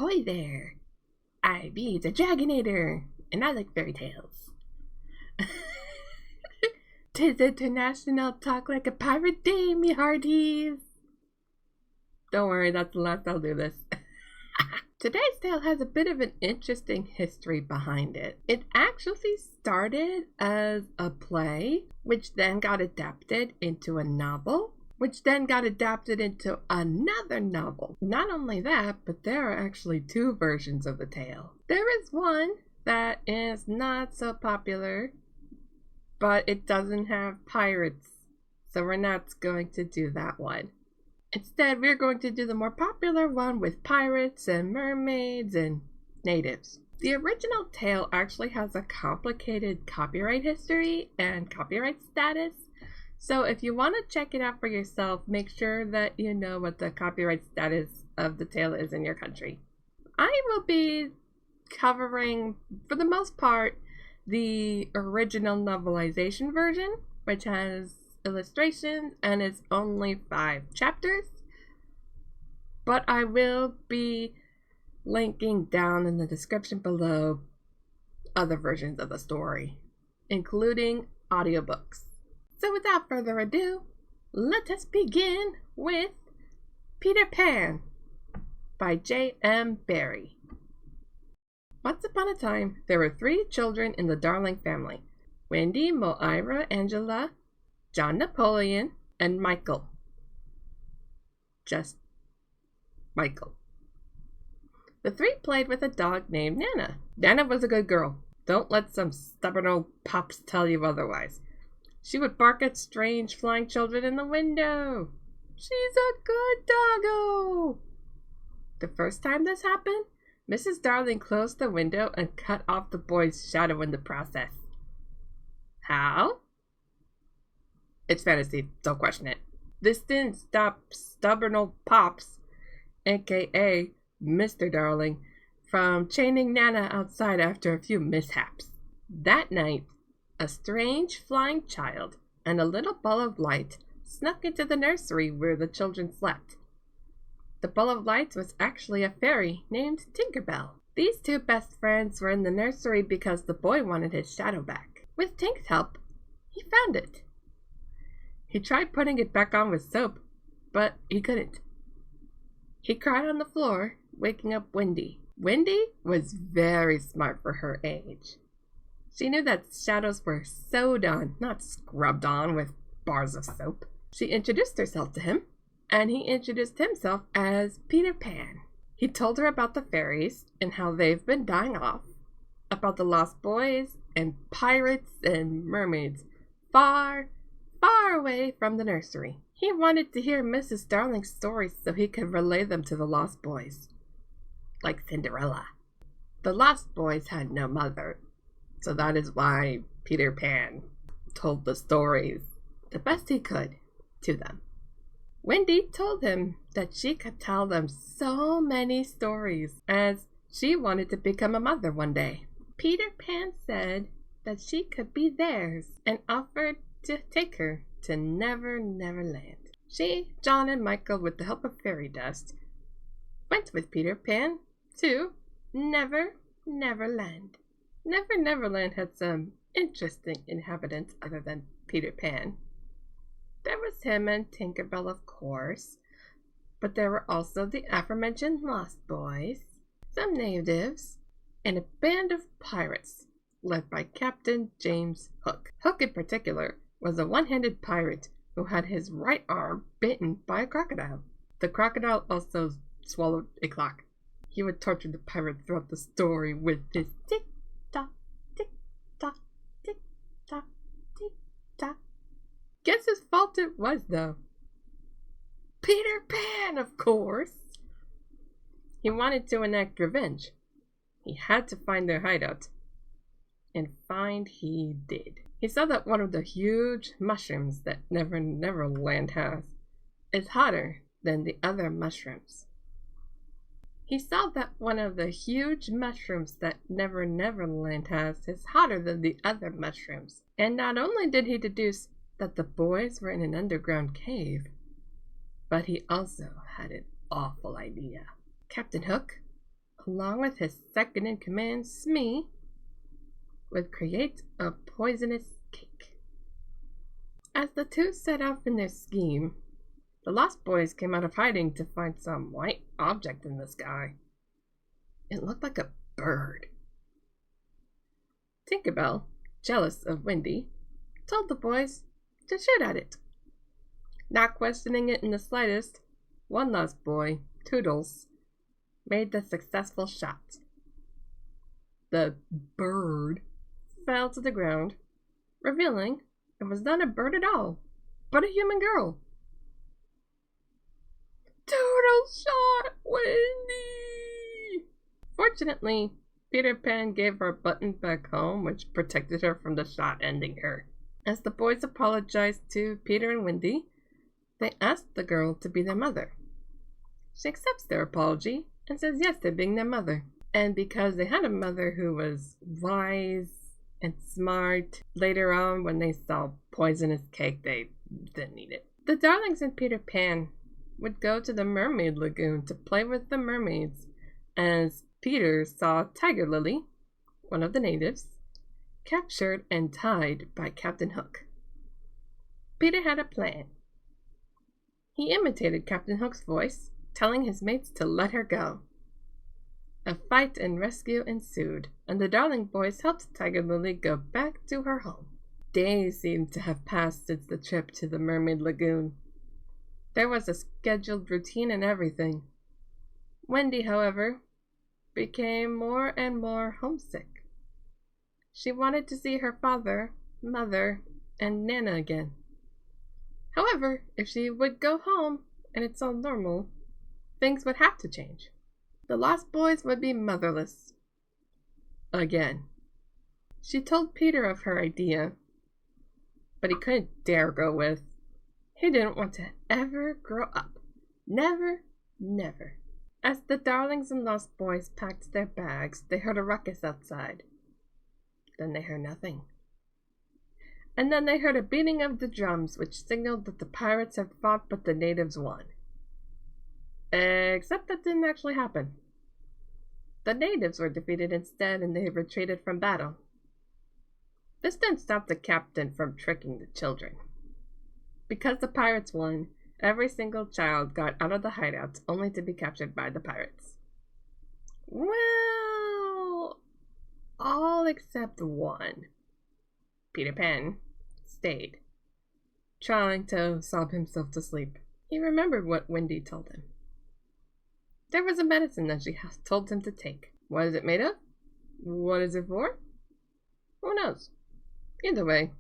Ahoy there! I be the Dragonator, and I like fairy tales. 'Tis International Talk Like a Pirate Day, me hearties! Don't worry, that's the last I'll do this. Today's tale has a bit of an interesting history behind it. It actually started as a play, which then got adapted into a novel, which then got adapted into another novel. Not only that, but there are actually two versions of the tale. There is one that is not so popular, but it doesn't have pirates, so we're not going to do that one. Instead, we're going to do the more popular one with pirates and mermaids and natives. The original tale actually has a complicated copyright history and copyright status. So if you want to check it out for yourself, make sure that you know what the copyright status of the tale is in your country. I will be covering, for the most part, the original novelization version, which has illustrations and it's only 5 chapters, but I will be linking down in the description below other versions of the story, including audiobooks. So without further ado, let us begin with Peter Pan by J.M. Barrie. Once upon a time, there were 3 children in the Darling family: Wendy, Moira, Angela, John Napoleon, and Michael. Just Michael. The 3 played with a dog named Nana. Nana was a good girl. Don't let some stubborn old pops tell you otherwise. She would bark at strange flying children in the window. She's a good doggo. The first time this happened, Mrs. Darling closed the window and cut off the boy's shadow in the process. How? It's fantasy, don't question it. This didn't stop stubborn old Pops, aka Mr. Darling, from chaining Nana outside after a few mishaps. That night, a strange flying child and a little ball of light snuck into the nursery where the children slept. The ball of light was actually a fairy named Tinkerbell. These 2 best friends were in the nursery because the boy wanted his shadow back. With Tink's help, he found it. He tried putting it back on with soap, but he couldn't. He cried on the floor, waking up Wendy. Wendy was very smart for her age. She knew that shadows were sewed on, not scrubbed on with bars of soap. She introduced herself to him, and he introduced himself as Peter Pan. He told her about the fairies and how they've been dying off, about the lost boys and pirates and mermaids far, far away from the nursery. He wanted to hear Mrs. Darling's stories so he could relay them to the lost boys, like Cinderella. The lost boys had no mother, so that is why Peter Pan told the stories the best he could to them. Wendy told him that she could tell them so many stories, as she wanted to become a mother one day. Peter Pan said that she could be theirs and offered to take her to Never Never Land. She, John, and Michael, with the help of fairy dust, went with Peter Pan to Never Never Land. Never Never Land had some interesting inhabitants other than Peter Pan. There was him and Tinkerbell, of course, but there were also the aforementioned Lost Boys, some natives, and a band of pirates led by Captain James Hook. Hook, in particular, was a one-handed pirate who had his right arm bitten by a crocodile. The crocodile also swallowed a clock. He would torture the pirate throughout the story with his tick-tock, tick-tock, tick-tock, tick-tock. Guess whose fault it was, though? Peter Pan, of course! He wanted to enact revenge. He had to find their hideout. And find he did. He saw that one of the huge mushrooms that Never Never Land has is hotter than the other mushrooms. He saw that one of the huge mushrooms that Never Never Land has is hotter than the other mushrooms. And not only did he deduce that the boys were in an underground cave, but he also had an awful idea. Captain Hook along with his second-in-command, Smee, would create a poisonous cake. As the two set off in their scheme, the Lost Boys came out of hiding to find some white object in the sky. It looked like a bird. Tinkerbell, jealous of Wendy, told the boys to shoot at it. Not questioning it in the slightest, one Lost Boy, Toodles, made the successful shot. The bird fell to the ground, revealing it was not a bird at all, but a human girl. Toodles shot Wendy! Fortunately, Peter Pan gave her a button back home, which protected her from the shot ending her. As the boys apologized to Peter and Wendy, they asked the girl to be their mother. She accepts their apology and says yes to being their mother. And because they had a mother who was wise and smart, later on when they saw poisonous cake, they didn't eat it. The Darlings and Peter Pan would go to the mermaid lagoon to play with the mermaids, as Peter saw Tiger Lily, one of the natives, captured and tied by Captain Hook. Peter had a plan. He imitated Captain Hook's voice, telling his mates to let her go. A fight and rescue ensued, and the Darling boys helped Tiger Lily go back to her home. Days seemed to have passed since the trip to the mermaid lagoon. There was a scheduled routine and everything. Wendy, however, became more and more homesick. She wanted to see her father, mother, and Nana again. However, if she would go home and it's all normal, things would have to change. The Lost Boys would be motherless. Again. She told Peter of her idea, but he couldn't dare go with. He didn't want to ever grow up. Never, never. As the Darlings and Lost Boys packed their bags, they heard a ruckus outside. Then they heard nothing. And then they heard a beating of the drums, which signaled that the pirates had fought but the natives won. Except that didn't actually happen. The natives were defeated instead, and they retreated from battle. This didn't stop the captain from tricking the children. Because the pirates won, every single child got out of the hideouts only to be captured by the pirates. Well, all except one. Peter Pan stayed, trying to sob himself to sleep. He remembered what Wendy told him. There was a medicine that she told him to take. What is it made of? What is it for? Who knows? Either way,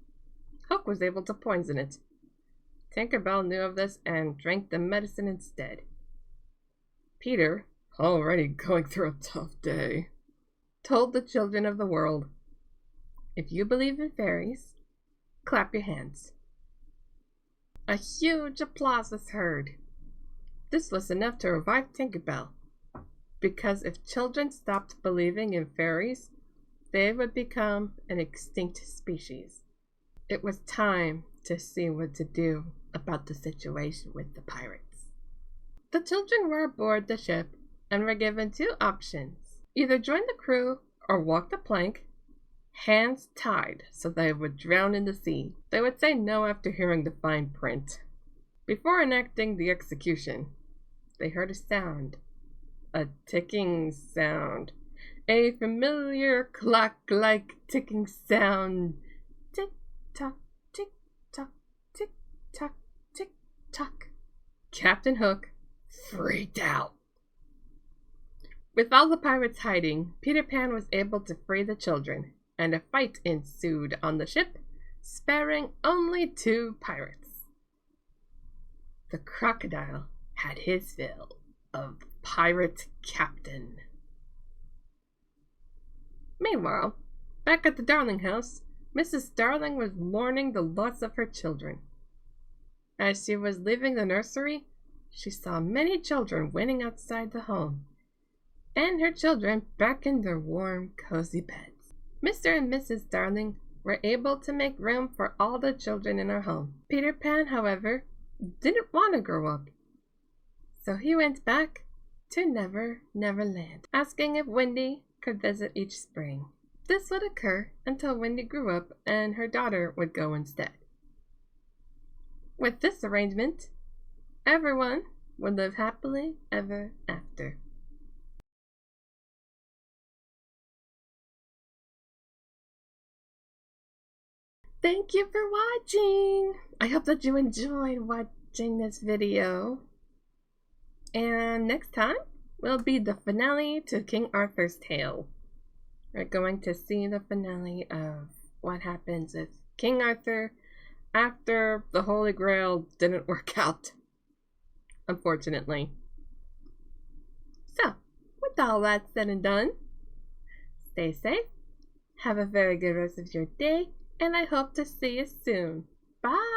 Hook was able to poison it. Tinkerbell knew of this and drank the medicine instead. Peter, already going through a tough day, told the children of the world, "If you believe in fairies, clap your hands." A huge applause was heard. This was enough to revive Tinkerbell, because if children stopped believing in fairies, they would become an extinct species. It was time to see what to do about the situation with the pirates. The children were aboard the ship and were given two options: either join the crew or walk the plank, hands tied so they would drown in the sea. They would say no after hearing the fine print. Before enacting the execution, they heard a sound, a ticking sound, a familiar clock-like ticking sound. Tick-tock, tick-tock, tick-tock, tick-tock. Captain Hook freaked out. With all the pirates hiding, Peter Pan was able to free the children, and a fight ensued on the ship, sparing only 2 pirates. The crocodile had his fill of pirate captain. Meanwhile, back at the Darling house, Mrs. Darling was mourning the loss of her children. As she was leaving the nursery, she saw many children waiting outside the home, and her children back in their warm, cozy beds. Mr. and Mrs. Darling were able to make room for all the children in her home. Peter Pan, however, didn't want to grow up, so he went back to Never Never Land, asking if Wendy could visit each spring. This would occur until Wendy grew up and her daughter would go instead. With this arrangement, everyone would live happily ever after. Thank you for watching! I hope that you enjoyed watching this video. And next time will be the finale to King Arthur's tale. We're going to see the finale of what happens with King Arthur after the Holy Grail didn't work out, unfortunately. So, with all that said and done, stay safe, have a very good rest of your day, and I hope to see you soon. Bye!